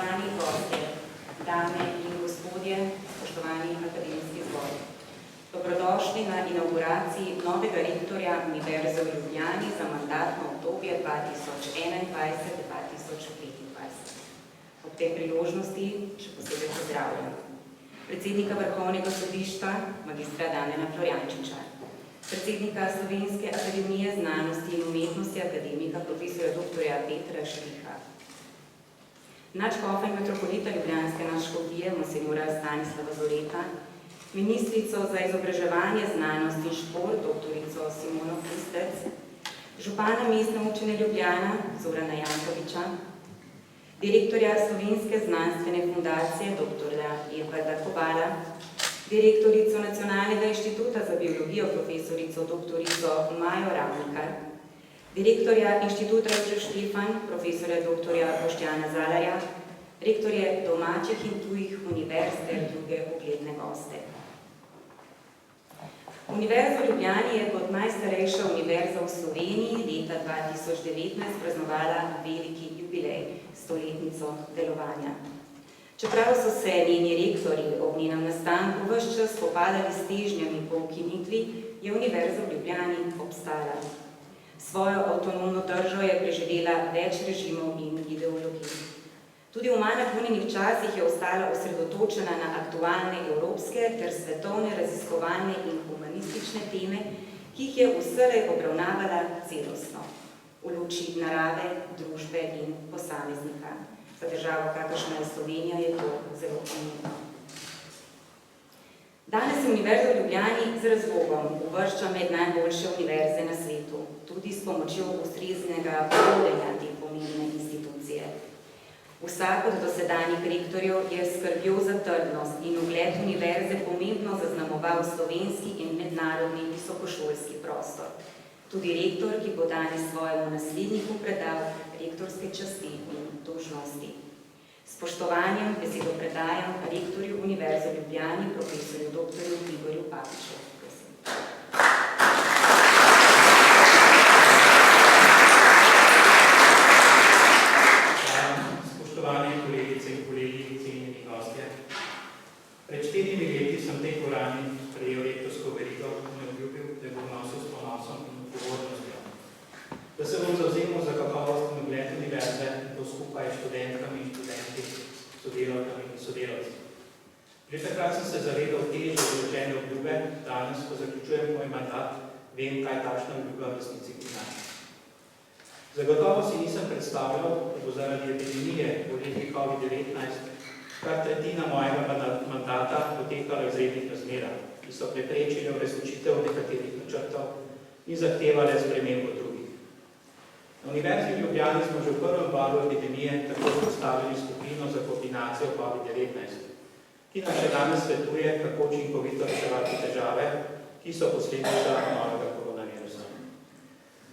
Spoštovani gostje, dame in gospodje, spoštovani akademski zbor. Dobrodošli na inauguraciji novega rektorja Univerze v Ljubljani za mandatno obdobje 2021-2025. Ob tej priložnosti še posebej pozdravljam predsednika Vrhovnega sodišča, magistra Damjana Florjančiča, predsednika Slovenske akademije znanosti in umetnosti, akademika profesorja dr. Petra Šliha, nadškofa in metropolita ljubljanske nadškofije monsinjora Stanislava Zoreta, ministrico za izobraževanje, znanost in šport dr. Simono Kustec, župana Mestne občine Ljubljana Zorana Jankoviča, direktorja Slovenske znanstvene fundacije dr. Edvarda Kobala, direktorico Nacionalnega inštituta za biologijo profesorico dr. Majo Ravnikar, direktorja Inštituta Jožef Štefan, profesorja dr. Boštjana Zalarja, rektorje domačih in tujih univerz ter druge ugledne goste. Univerza v Ljubljani je kot najstarejša univerza v Sloveniji leta 2019 praznovala veliki jubilej, stoletnico delovanja. Čeprav so se njeni rektorji ob njenem nastanku ves čas spopadali s težnjami po ukinitvi, je Univerza v Ljubljani obstala. Svojo avtonomno držo je preživela več režimov in ideologij. Tudi v manj naklonjenih časih je ostala osredotočena na aktualne evropske ter svetovne raziskovalne in humanistične teme, ki jih je vselej obravnavala celostno, v luči narave, družbe in posameznika. Za državo, kakršna je Slovenija, je to zelo pomembno. Danes se Univerza v Ljubljani z razlogom uvršča med najboljše univerze na svetu, tudi s pomočjo ustreznega vodenja te pomembne institucije. Vsak od dosedanjih rektorjev je skrbjo za trdnost in ugled univerze pomembno zaznamoval slovenski in mednarodni visokošolski prostor. Tudi rektor, ki bo danes svojemu nasledniku predal rektorske časti in dolžnosti. Spoštovanjem besedo predajam rektorju Univerze v Ljubljani, profesorju dr. Igorju Papiču. Spoštovane kolegice in kolegi, cenjeni gostje. Pred 4 leti sem tej dvorani sprejel rektorsko verigo in obljubil, da bom nosil s ponosom in odgovornostjo, da se bom zavzemal za kakovost in ugled univerze, to skupaj s študentkami in študenti, sodelavkami in sodelavci. Že takrat sem se zavedal teže izrečene obljube, danes, ko zaključujem moj mandat, vem, kaj takšna obljuba v resnici prinaša. Zagotovo si nisem predstavljal, da bo zaradi epidemije bolezni COVID-19 kar tretjina mojega mandata potekala v izrednih razmerah, ki so preprečile uresničitev nekaterih načrtov in zahtevale spremembo drugih. Na Univerzi v Ljubljani smo že v prvem valu epidemije tako postavili skupino za koordinacijo COVID-19, ki nam še danes svetuje, kako učinkovito reševati težave, ki so posledica novega koronavirusa.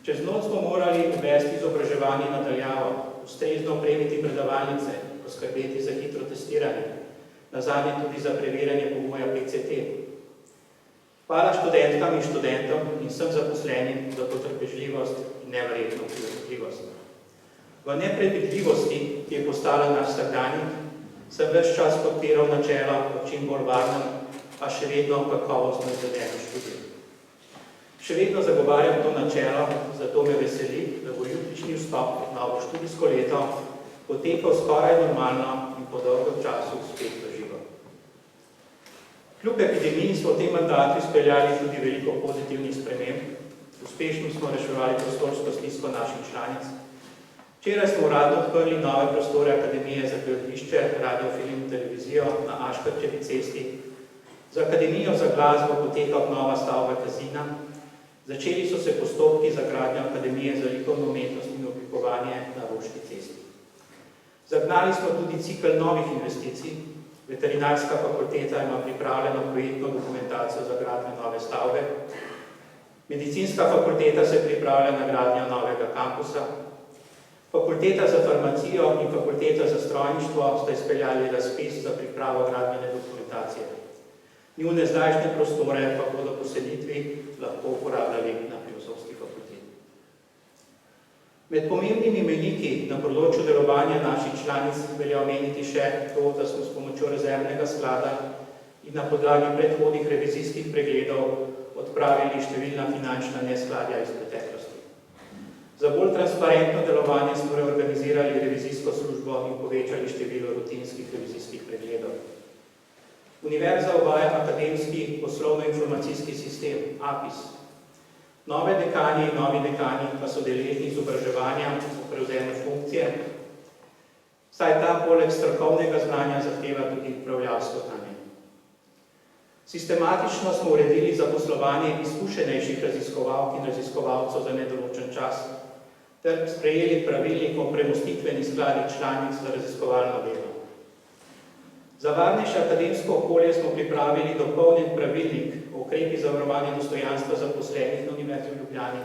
Čez noč smo morali uvesti izobraževanje na daljavo, ustrezno opremiti predavalnice, poskrbeti za hitro testiranje, nazadnje tudi za preverjanje pogoja PCT. Hvala študentkam in študentom in vsem zaposlenim za potrpežljivost in neverjetno prilagodljivost. V nepredvidljivosti, ki je postala naš vsakdanjik, sem ves čas podpiral načelo o čim bolj varnem, a še vedno kakovostno izvedenem študiju. Še vedno zagovarjam to načelo, zato me veseli, da bo jutrišnji vstop v novo študijsko leto potekal skoraj normalno in po dolgem času spet v živo. Kljub epidemiji smo v tem mandatu izpeljali tudi veliko pozitivnih sprememb. Uspešno smo reševali prostorsko stisko naših članic. Včeraj smo uradno odprli nove prostore Akademije za gledališče, radio, film in televizijo na Aškerčevi cesti. Z Akademijo za glasbo poteka obnova stavbe Kazina. Začeli so se postopki za gradnjo Akademije za likovno umetnost in oblikovanje na Roški cesti. Zagnali smo tudi cikel novih investicij. Veterinarska fakulteta ima pripravljeno projektno dokumentacijo za gradnjo nove stavbe. Medicinska fakulteta se pripravlja na gradnjo novega kampusa. Fakulteta za farmacijo in fakulteta za strojništvo sta izpeljali razpis za pripravo gradbene dokumentacije. Njune zdajšnje prostore pa bodo po selitvi lahko uporabljali na Filozofski fakulteti. Med pomembnimi mejniki na področju delovanja naših članic velja omeniti še to, da smo s pomočjo rezervnega sklada in na podlagi predhodnih revizijskih pregledov odpravili številna finančna neskladja iz preteklosti. Za bolj transparentno delovanje smo reorganizirali revizijsko službo in povečali število rutinskih revizijskih pregledov. Univerza uvaja akademski poslovno-informacijski sistem APIS. Nove dekanje in novi dekani pa so deležni izobraževanja o prevzemu funkcije, saj ta poleg strokovnega znanja zahteva tudi upravljalsko znanje. Sistematično smo uredili zaposlovanje izkušenejših raziskovalk in raziskovalcev za nedoločen čas ter sprejeli pravilnik o premostitveni skladi članic za raziskovalno delo. Za varnejše akademsko okolje smo pripravili dopolnjen pravilnik o ukrepi za varovanje dostojanstva zaposlenih na Univerzi v Ljubljani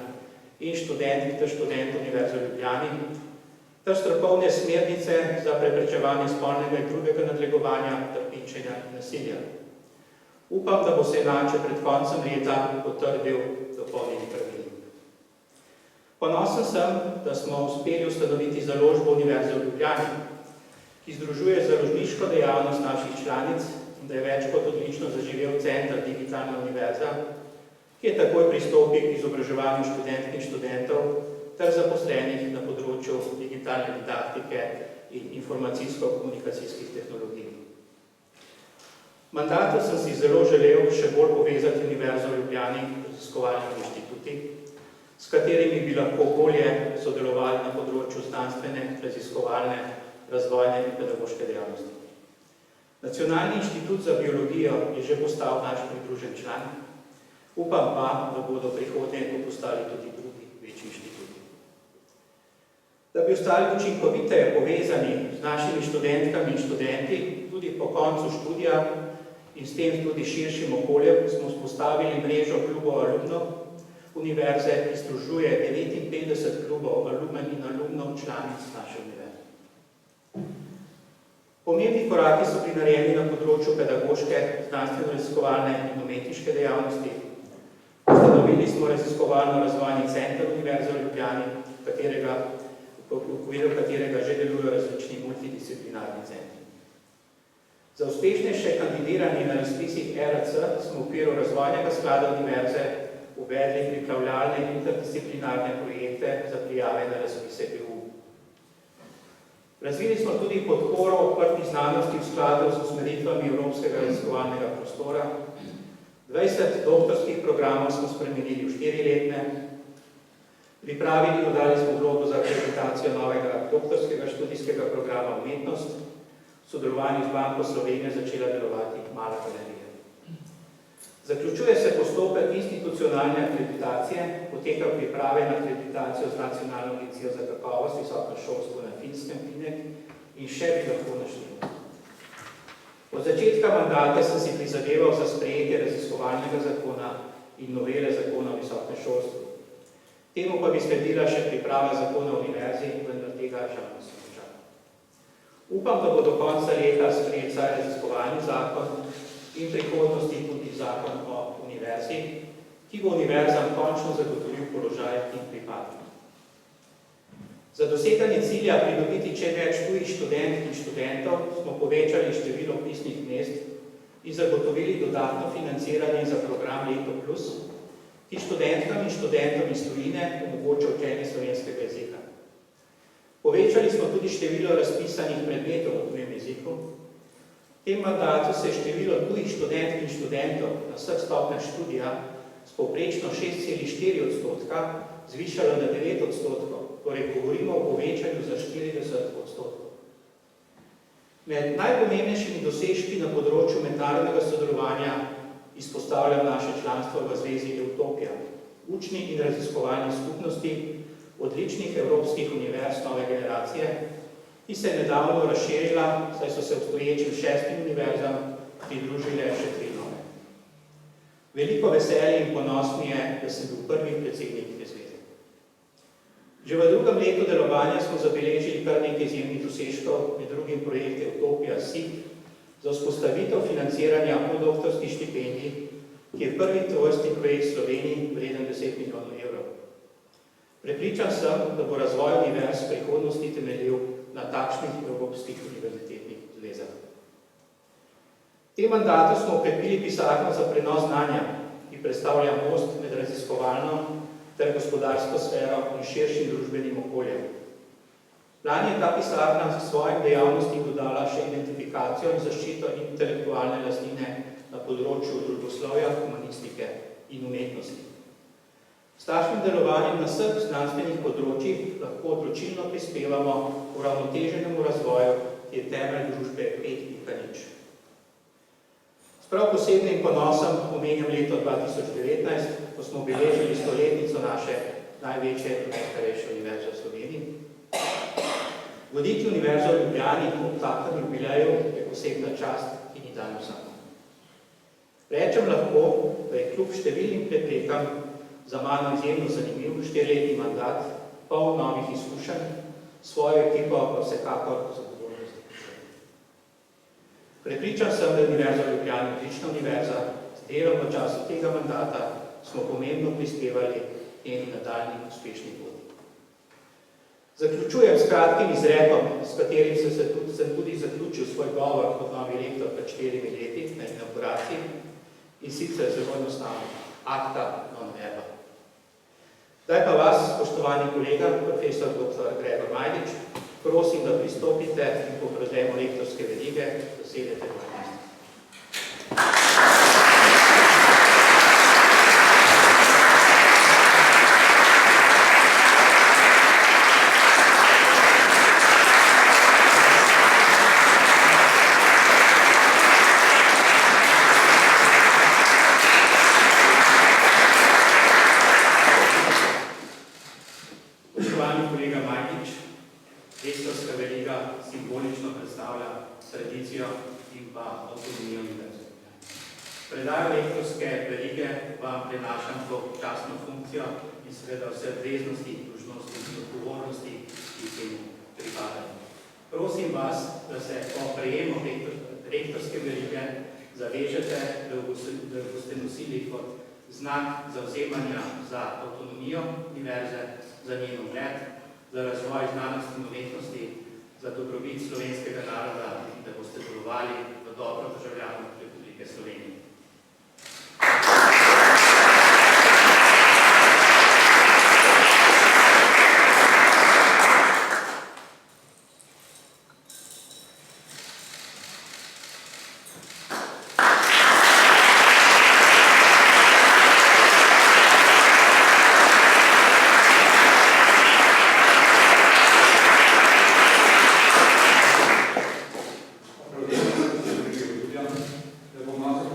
in študentih ter študentov Univerze v Ljubljani ter strokovne smernice za preprečevanje spolnega in drugega nadlegovanja, trpinčenja in nasilja. Upam, da bo se enače pred koncem leta potrdil dopolnjeni pravilnik. Ponosen sem, da smo uspeli ustanoviti založbo Univerze v Ljubljani, ki združuje založniško dejavnost naših članic in da je več kot odlično zaživel Center Digitalna univerza, ki je takoj pristopil k izobraževanju študentk in študentov ter zaposlenih na področju digitalne didaktike in informacijsko-komunikacijskih tehnologij. V mandatu sem si zelo želel še bolj povezati Univerzo v Ljubljani z raziskovalnimi inštituti, s katerimi bi lahko bolje sodelovali na področju znanstvene, raziskovalne, razvojne in pedagoške dejavnosti. Nacionalni inštitut za biologijo je že postal naš pridružen član. Upam pa, da bodo prihodnje to postali tudi drugi večji inštituti. Da bi ostali učinkoviteje povezani z našimi študentkami in študenti, tudi po koncu študija in s tem tudi širšim okoljem, smo vzpostavili mrežo klubov alumnov univerze, ki združuje 59 klubov alumen in alumnov članic naše univerze. Pomembni koraki so bili narejeni na področju pedagoške, znanstveno-raziskovalne in umetniške dejavnosti. Ustanovili smo raziskovalno-razvojni center Univerze v Ljubljani, v okviru katerega že delujejo različni multidisciplinarni centri. Za uspešnejše kandidiranje na razpisih ERC smo v okviru razvojnega sklada univerze uvedli pripravljalne interdisciplinarne projekte za prijave na razpise EU. Razvili smo tudi podporo odprtih znanosti v skladu z usmeritvami Evropskega raziskovalnega prostora. 20 doktorskih programov smo spremenili v 4-letne. Pripravili in dodali smo vlogo za akreditacijo novega doktorskega študijskega programa Umetnost. V sodelovanju z Banko Slovenije začela delovati Mala galerija. Zaključuje se postopek institucionalne akreditacije, poteka priprave na akreditacijo z Nacionalno agencijo za kakovost visoko šolstvo na Finskem in še bi lahko našli. Od začetka mandata sem si prizadeval za sprejetje raziskovalnega zakona in novele zakona o visokem šolstvu. Temu pa bi sledila še priprava zakona o univerzi, vendar tega žal nisem počal. Upam, da bo do konca leta sprejet saj raziskovalni zakon in prihodnosti tudi zakon o univerzi, ki bo univerzam končno zagotovil položaj in pripad. Za doseganje cilja pridobiti čim več tujih študentk in študentov smo povečali število vpisnih mest in zagotovili dodatno financiranje za program Leto Plus, ki študentkam in študentom iz tujine omogoča učenje slovenskega jezika. Povečali smo tudi število razpisanih predmetov v tujem jeziku. V tem mandatu se je število tujih študentk in študentov na vseh stopnjah študija s povprečno 6,4% zvišalo na 9%, torej govorimo o povečanju za 40%. Med najpomembnejšimi dosežki na področju mednarodnega sodelovanja izpostavljam naše članstvo v zvezi Utopija, učni in raziskovalni skupnosti odličnih evropskih univerz nove generacije, ki se je nedavno razširila, saj so se obstoječim 6 univerzam pridružile še 3 nove. Veliko veselje in ponos mi je, da sem bil prvi predsednik te zveze. Že v drugem letu delovanja smo zabeležili kar nekaj izjemnih dosežkov, med drugim projekte Utopija SIP za vzpostavitev financiranja podoktorskih štipendij, ki je prvi tovrstni projekt v Sloveniji vreden 10 milijonov evrov. Prepričan sem, da bo razvoj univerz v prihodnosti temeljil na takšnih evropskih univerzitetnih zvezah. V tem mandatu smo okrepili pisarno za prenos znanja, ki predstavlja most med raziskovalno ter gospodarsko sfero in širšim družbenim okoljem. Lani je ta pisarna s svojim dejavnosti dodala še identifikacijo in zaščito intelektualne lastnine na področju družboslovja, humanistike in umetnosti. S takšnim delovanjem na vseh znanstvenih področjih lahko odločilno prispevamo k uravnoteženemu razvoju, ki je temelj družbe 5.0. S prav posebnim ponosom omenjam leto 2019, ko smo obeležili stoletnico naše največje in najstarejše univerze v Sloveniji. Voditi univerzo v Ljubljani ob takem jubileju je posebna čast, ki ni dana vsakemu. Rečem lahko, da je kljub številnim preprekam za mano izjemno zanimiv 4-letni mandat, poln novih izkušenj, svojo ekipo pa vsekakor zadovoljno zaključujem. Prepričan sem, da je Univerza v Ljubljani odlična univerza, s delom v času tega mandata smo pomembno prispevali njeni nadaljnji uspešni poti. Zaključujem s kratkim izrekom, s katerim sem tudi zaključil svoj govor kot novi rektor pred 4 leti na inauguraciji, in sicer zelo enostavno, acta non verba. Zdaj pa vas, spoštovani kolega, profesor dr. Gregor Majdič, prosim, da pristopite in po prevzemu rektorske verige zasedete v mestu. Predajo rektorske verige vam prenašam to častno funkcijo in seveda vse obveznosti, dolžnosti in odgovornosti, ki temu pripadajo. Prosim vas, da se po prejemu rektorske verige zavežete, da boste nosili kot znak zavzemanja za avtonomijo univerze, za njen ugled, za razvoj znanosti in umetnosti, za dobrobit slovenskega naroda in da boste delovali v dobro državljanov Republike Slovenije. Da bomo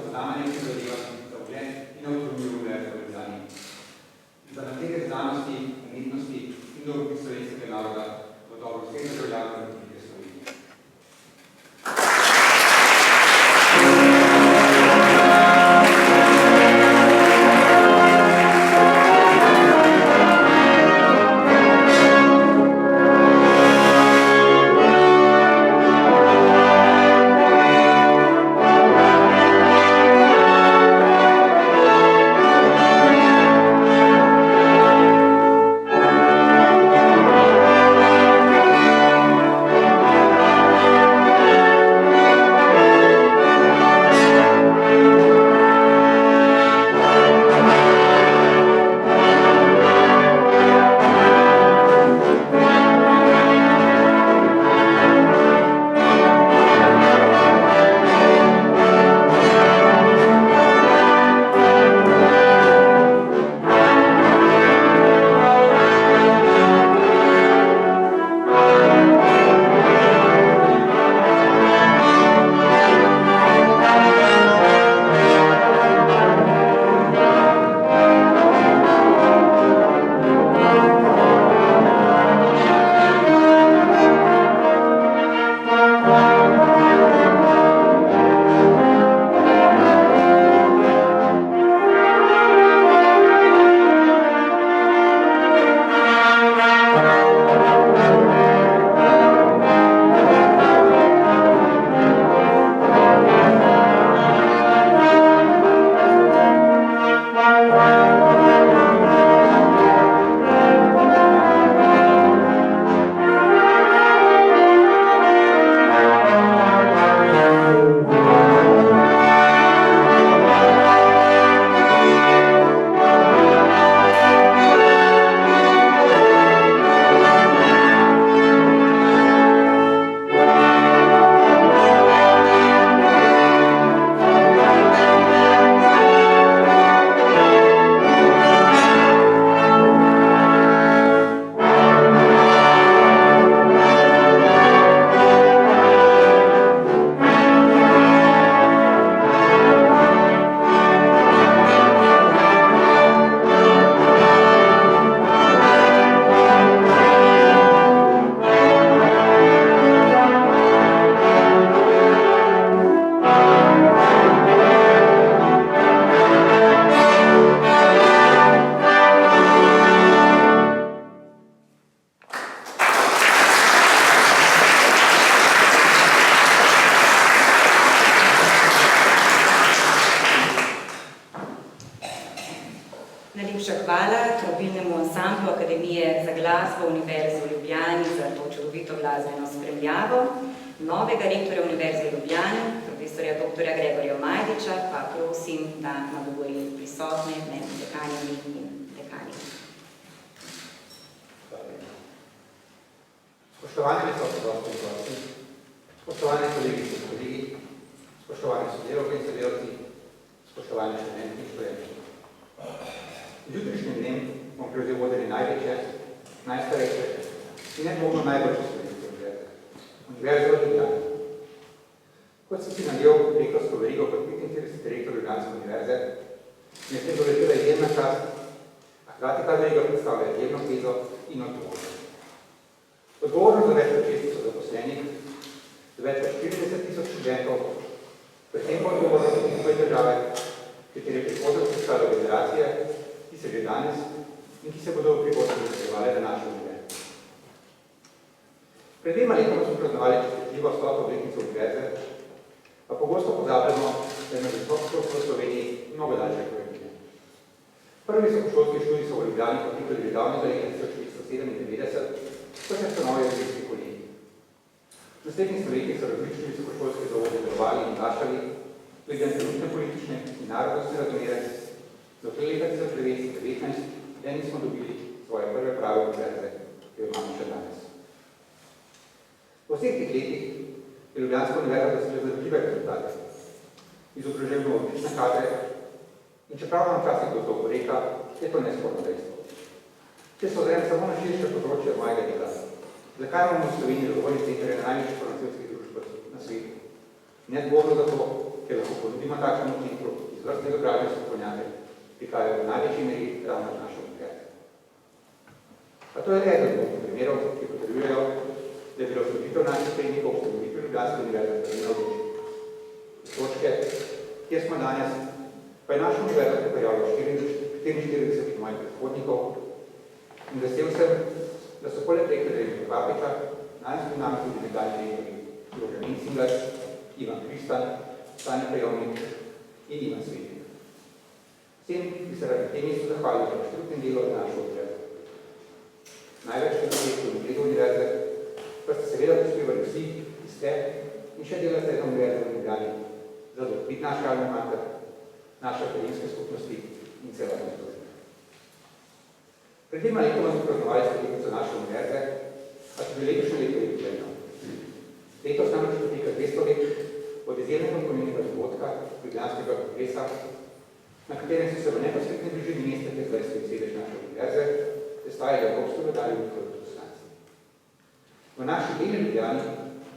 glasbo Univerze v Ljubljani za to čudovito glasbeno spremljavo, novega rektorja Univerze v Ljubljani, profesorja dr. Gregorja Majdiča, pa prosim, da nagovori prisotne med dekanjami in dekani. Spoštovani visoki gosti in gosti, spoštovane kolegice in kolegi, spoštovani sodelavke in sodelavci, spoštovani študenti in študenti. Z jutrišnjim dnem bom prevzel vodenje največje, najstarejše in nedvomno najboljše slovenske univerze. Univerze v Ljubljani. Kot sem si nadel rektorsko verigo kot 35. rektor Ljubljanske univerze, mi je s tem doletela izjemna čast, a hkrati ta veriga predstavlja izjemno tezo in odgovornost. Odgovornost za več kot 600 zaposlenih, za več kot 40.000 študentov, predvsem pa odgovornost za njihove države, katere prihodnost predstavljajo generacije, ki se že danes in ki se bodo v prihodnosti razvijale na naše univerze. Pred 2 letoma smo praznovali čestitljivo 100. obletnico univerze, pa pogosto pozabljamo, da ima visoko šolstvo v Sloveniji mnogo daljše korenine. Prvi visokošolski študij so v Ljubljani potekali že davnega leta 1997, ko se ustanovijo Ljubljski kolegij. V naslednjih stoletjih so različni visokošolski zavodi delovali in vlašali, glede na trenutne politične in narodnostne razmere, dokler leta 1919 le nismo dobili svoje prve prave univerze, ki jo imamo še danes. V vseh teh letih je Ljubljanska univerza dosegla zadovoljive rezultate. Izobražujemo odlične kadre in čeprav nam včasih kdo to poreka, je to nesporno dejstvo. Če se ozrem samo na širše področje mojega dela, zakaj imamo v Sloveniji dovoljne centre najvišjih farmacevtskih družb na svetu? Nedvomno zato, ker lahko ponudimo takšnemu centru izvrstne izobražene strokovnjake, prihajajo v največji meri ravno v našo univerzo. A to je eden od primerov, ki potrjujejo, da je bilo odločitev naših prednikov ustanovitve Ljubljanske univerze pravilno odločitev. Z točke, kjer smo danes, pa je naša univerza pripeljala 44 mojih predhodnikov in vesel sem, da so poleg rektorja Remka Papiča danes med nami tudi nekdanji rektorji Jože Mencinger, Ivan Kristan, Tanja Prejovnik in Ivan Svetlin. Vsem bi se radi tem mestu zahvalil za štrutnem delo za našo univerzo. Največ projektov in ugledu univerze pa ste seveda prispevali vsi, ki ste in še delate za univerzo v Ljubljani, za dobrobit naše alma mater, naše akademske skupnosti in celotne družbe. Pred 2 letoma smo praznovali stoletnico naše univerze, a tudi letošnje leto je jubilejno. Letos namreč poteka 200 let od izjemnega pomembnega dogodka Ljubljanskega kongresa, na katerem so se v neposredni bližini mesta, kjer zdaj stoji sedež naše univerze, sestajali evropski vladari in njihovi poslanci. V naši deli Ljubljani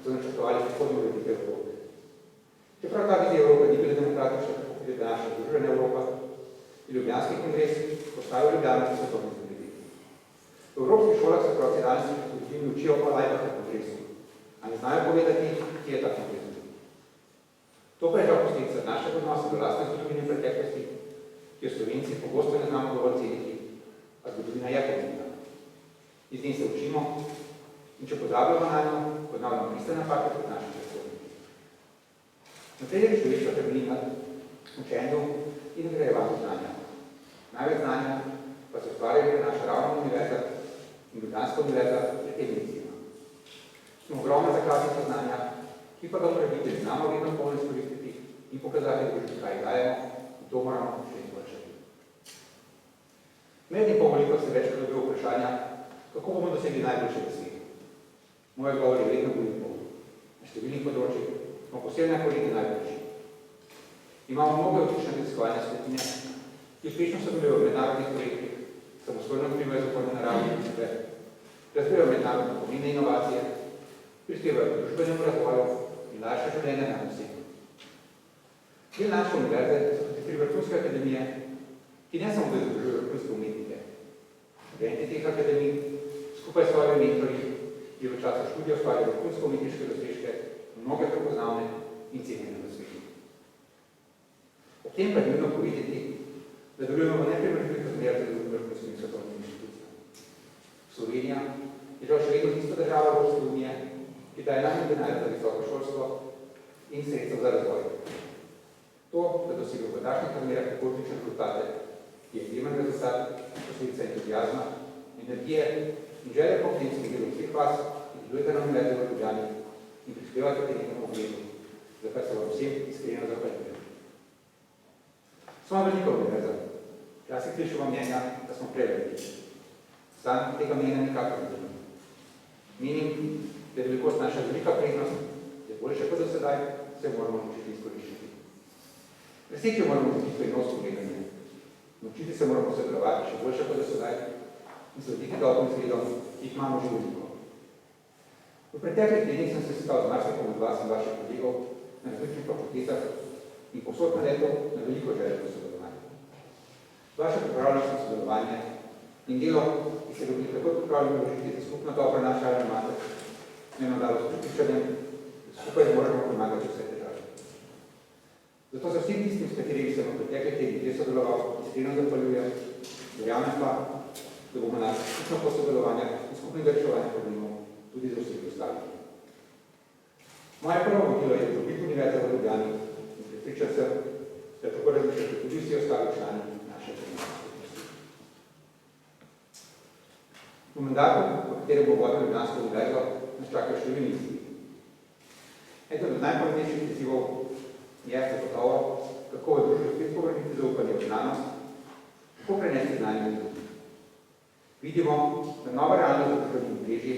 so načrtovali prihodnjo ureditev Evrope. Čeprav ta vizija Evrope ni bila demokratična, tako kot je današnja združena Evropa, je Ljubljanski kongres postavil Ljubljano za svetovno zgodovino. V evropskih šolah se otroci danes učijo o lajbah na kongresu, a ne znajo povedati, kje je ta kongres. To pa je žal posledica našega odnosa do lastne zgodovine in preteklosti, ki jo Slovenci pogosto ne znamo dovolj ceniti, a zgodovina je pomembna. Iz nje se učimo in če pozabljamo na njo, ponavljamo iste napake kot naši predhodniki. Napredek človeštva temelji na učenju in nagrajevanju znanja. Največ znanja pa se ustvarjali naša ravna univerza in Ljubljanska univerza pred tem izjema. Smo ogromna zakladnica znanja, ki pa ga mora biti znamo vedno polno izkoristiti in pokazati družbi, kaj dajemo, in to moramo še izboljšati. Med in pol veliko se večkrat dobijo vprašanja, kako bomo dosegli najboljše v svetu. Moj odgovor je vedno bil in pol. Na številnih področjih smo posebne kolegi najboljši. Imamo mnogo odlične raziskovalne skupine, ki uspešno sodelujejo v mednarodnih projektih, samostojno vplivajo za okolje naravne pristope, razvijajo mednarodne pomembne inovacije, prispevajo k družbenemu razvoju in daljše življenje na vsem. Del naše univerze so tudi 3 vrhunske akademije, ki ne samo da izobražujejo vrhunske umetnike. Študenti teh akademij skupaj s svojimi mentorji je v času študija ustvarjali vrhunske umetniške dosežke, mnoge prepoznavne in cenjene v svetu. Ob tem pa je nujno povedati, da delujemo v neprimerljivih razmerah z drugimi vrhunskimi svetovnimi inštitucijami. Slovenija je žal še vedno tista država Evropske unije, ki daje najmanj denarja za visoko šolstvo in sredstev za razvoj. To, da dosegamo v takšnih razmerah tako odlične rezultate, je izjemen rezultat, posledica entuziazma, energije in želja po aktivnosti delu vseh vas, ki delujete na Univerzi v Ljubljani in prispevate k nekemu obvezu, za kar se vam vsem iskreno zahvaljujem. Smo velika univerza. Včasih slišimo mnenja, da smo preveliki. Sam tega mnenja nikakor ne delim. Menim, da je velikost naša velika prednost, da je boljše kot do sedaj, se moramo naučiti izkoriščiti. Preseči moramo biti prenos pogledanja. Naučiti se moramo sodelovati še boljše kot do sedaj in slediti dobrim zgledom, ki jih imamo že veliko. V preteklih tednih sem se sestal z marsikom od vas in vaših kolegov na različnih fakultetah in povsod na leto na veliko želje po sodelovanju. Vaše pripravljenost na sodelovanje in delo, ki se bili tako pripravljeni vložiti za skupno dobro naše alma mater, me je dalo s pripričanjem, da skupaj moramo pomagati vse težave. Zato za vsem tistim, s katerimi sem v preteklih tednih že sodeloval, iskreno zahvaljujem, verjamem pa, da bomo našli skupno posodelovanje in skupnega reševanja problemov tudi za vseh ostalih. Moje prvo vodilo je dobrobit Univerze v Ljubljani in prepričan sem, da tako razmišljate tudi vsi ostali člani naše skupnosti. V mandatu, v katerem bo vodil Ljubljansko univerzo, nas čakajo številni izzivi. Eden od najpomembnejših izzivov je zagotovo, kako v družbi spet povrniti zaupanje v znanost, kako prenesti znanje v ljudi. Vidimo, da nova realnost v družbenih mreži,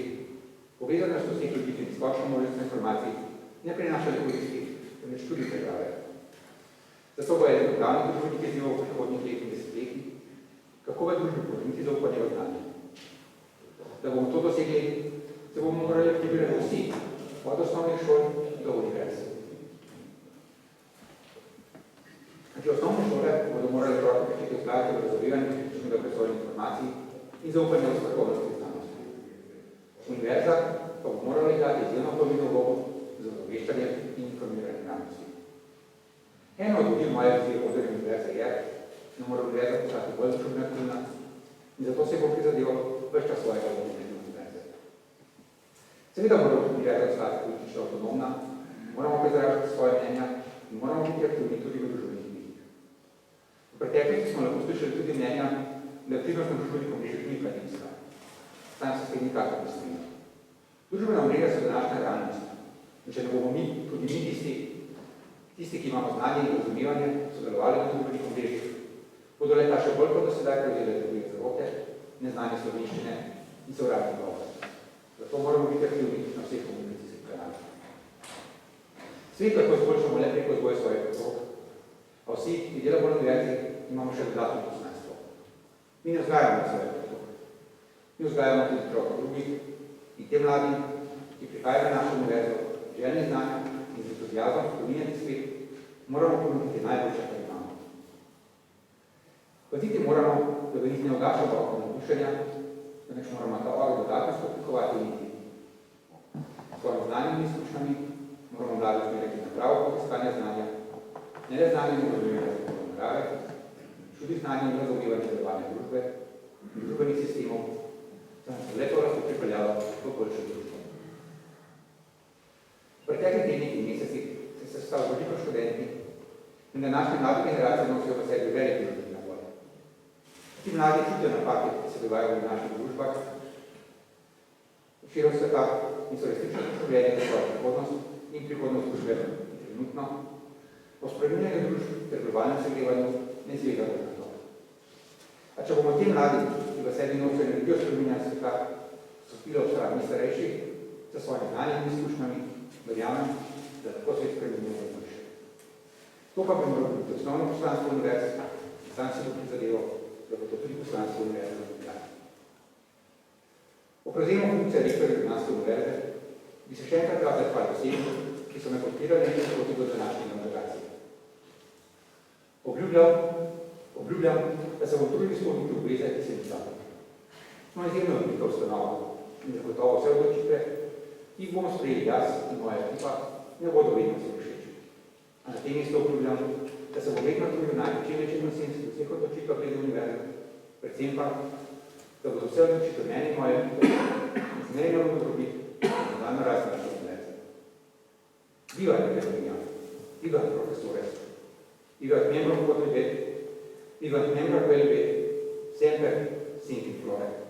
povezana s vseh ljudi in skočno množico informacij, ne prinaša le koristi, temveč tudi težave. Zato bo eden od glavnih družbenih izzivov v prihodnjih letih in desetletjih, kako v družbi povrniti zaupanje v znanje. Da bomo to dosegli, se bomo morali aktivirati vsi, od osnovnih šol do univerz. Že osnovne šole bodo morali otroke pričeti vzgajati v razobivanju kritičnega presoja informacij in zaupanja v strokovnosti znanosti. Univerza pa bo morala igrati izjemno pomembno vlogo za obveščanje in informiranje javnosti. Eno od vodil moje vizije vodenja univerze je, da mora univerza postati bolj družbeno aktivna in zato se bo prizadeval ves čas svojega vodenja univerze. Seveda mora univerza ostati politično avtonomna, moramo pa izražati svoje mnenja in moramo biti aktivni tudi v družbenih medijih. V preteklosti smo lahko slišali tudi mnenja, da aktivnost na družbenih omrežjih ni akademska. Sam se s tem nikakor ne strinjam. Družbena omrežja so današnja realnost. In če ne bomo mi, tudi mi tisti, ki imamo znanje in razumevanje, sodelovali na družbenih omrežjih, bodo leta še bolj kot do sedaj prevzeli druge zaroke, neznanje slovenščine in sovražni govor. Zato moramo biti aktivni na vseh komunikacijskih kanalih. Svet lahko izboljšamo le preko vzgoje svojih otrok, a vsi, ki delamo na univerzi, imamo še dodatno poslanstvo. Mi ne vzgajamo svoje otrok. Mi vzgajamo tudi otroke drugih in te mladi, ki prihajajo na našo univerzo, željni znanja in z entuzijazmom spreminjati svet, moramo ponuditi najboljše, kar imamo. Paziti moramo, da v njih ne ugašamo oko navdušenja, da neč moramo ta ogenj dodatno spopikovati in iti. S svojim znanjem in izkušnjami moramo mlade usmeriti na pravo poiskanje znanja, ne le znanje in razumevanje zakonov narave, tudi znanje in razumevanje delovanja družbe in družbenih sistemov, da nas bo le to lahko pripeljalo v boljšo družbo. V preteklih tednih in mesecih se sestal veliko študenti in današnje mlade generacije nosijo v sebi velik družbeni naboj. Ti mladi čutijo napake, ki se dogajajo v naših družbah, širom sveta in so resnično sposobljeni za svojo prihodnost in prihodnost družbe trenutno, po spreminjanju družb ter globalnem segrevanju ne izvedajo na to. A če bomo tem mladim, ki v sebi nosijo energijo spreminjanja sveta, stopili ob strani starejših, za svojim znanjem in izkušnjami, verjamem, da lahko svet spremenimo boljše. To pa bi moralo biti osnovno poslanstvo univerze, in sam si bo prizadeval, da bo to tudi poslanstvo univerze v Ljubljani. Po prevzemu funkcije rektorja Ljubljanske univerze bi se še enkrat rad zahvalil vsem, ki so me podpirali in so tudi do današnje organizacije. Obljubljam, da se bom trudil izpolniti obveze, ki se mi dali. Smo izjemno velika ustanova in zagotovo vse odločitve, ki jih bomo sprejeli jaz in moja ekipa, ne bodo vedno vsi všeč. A na tem mestu obljubljam, da se bo vedno trudil najti čim večji konsenz vseh odločitev glede univerze, predvsem pa, da bodo vse odločitve mene in moje ekipe zmerno v dobrobit in nadaljnjo rast naše univerze. Vivat Akademija, vivat professores, vivat membro Quodlibet, vivat membro Quellibet, sempre Sinti Flore.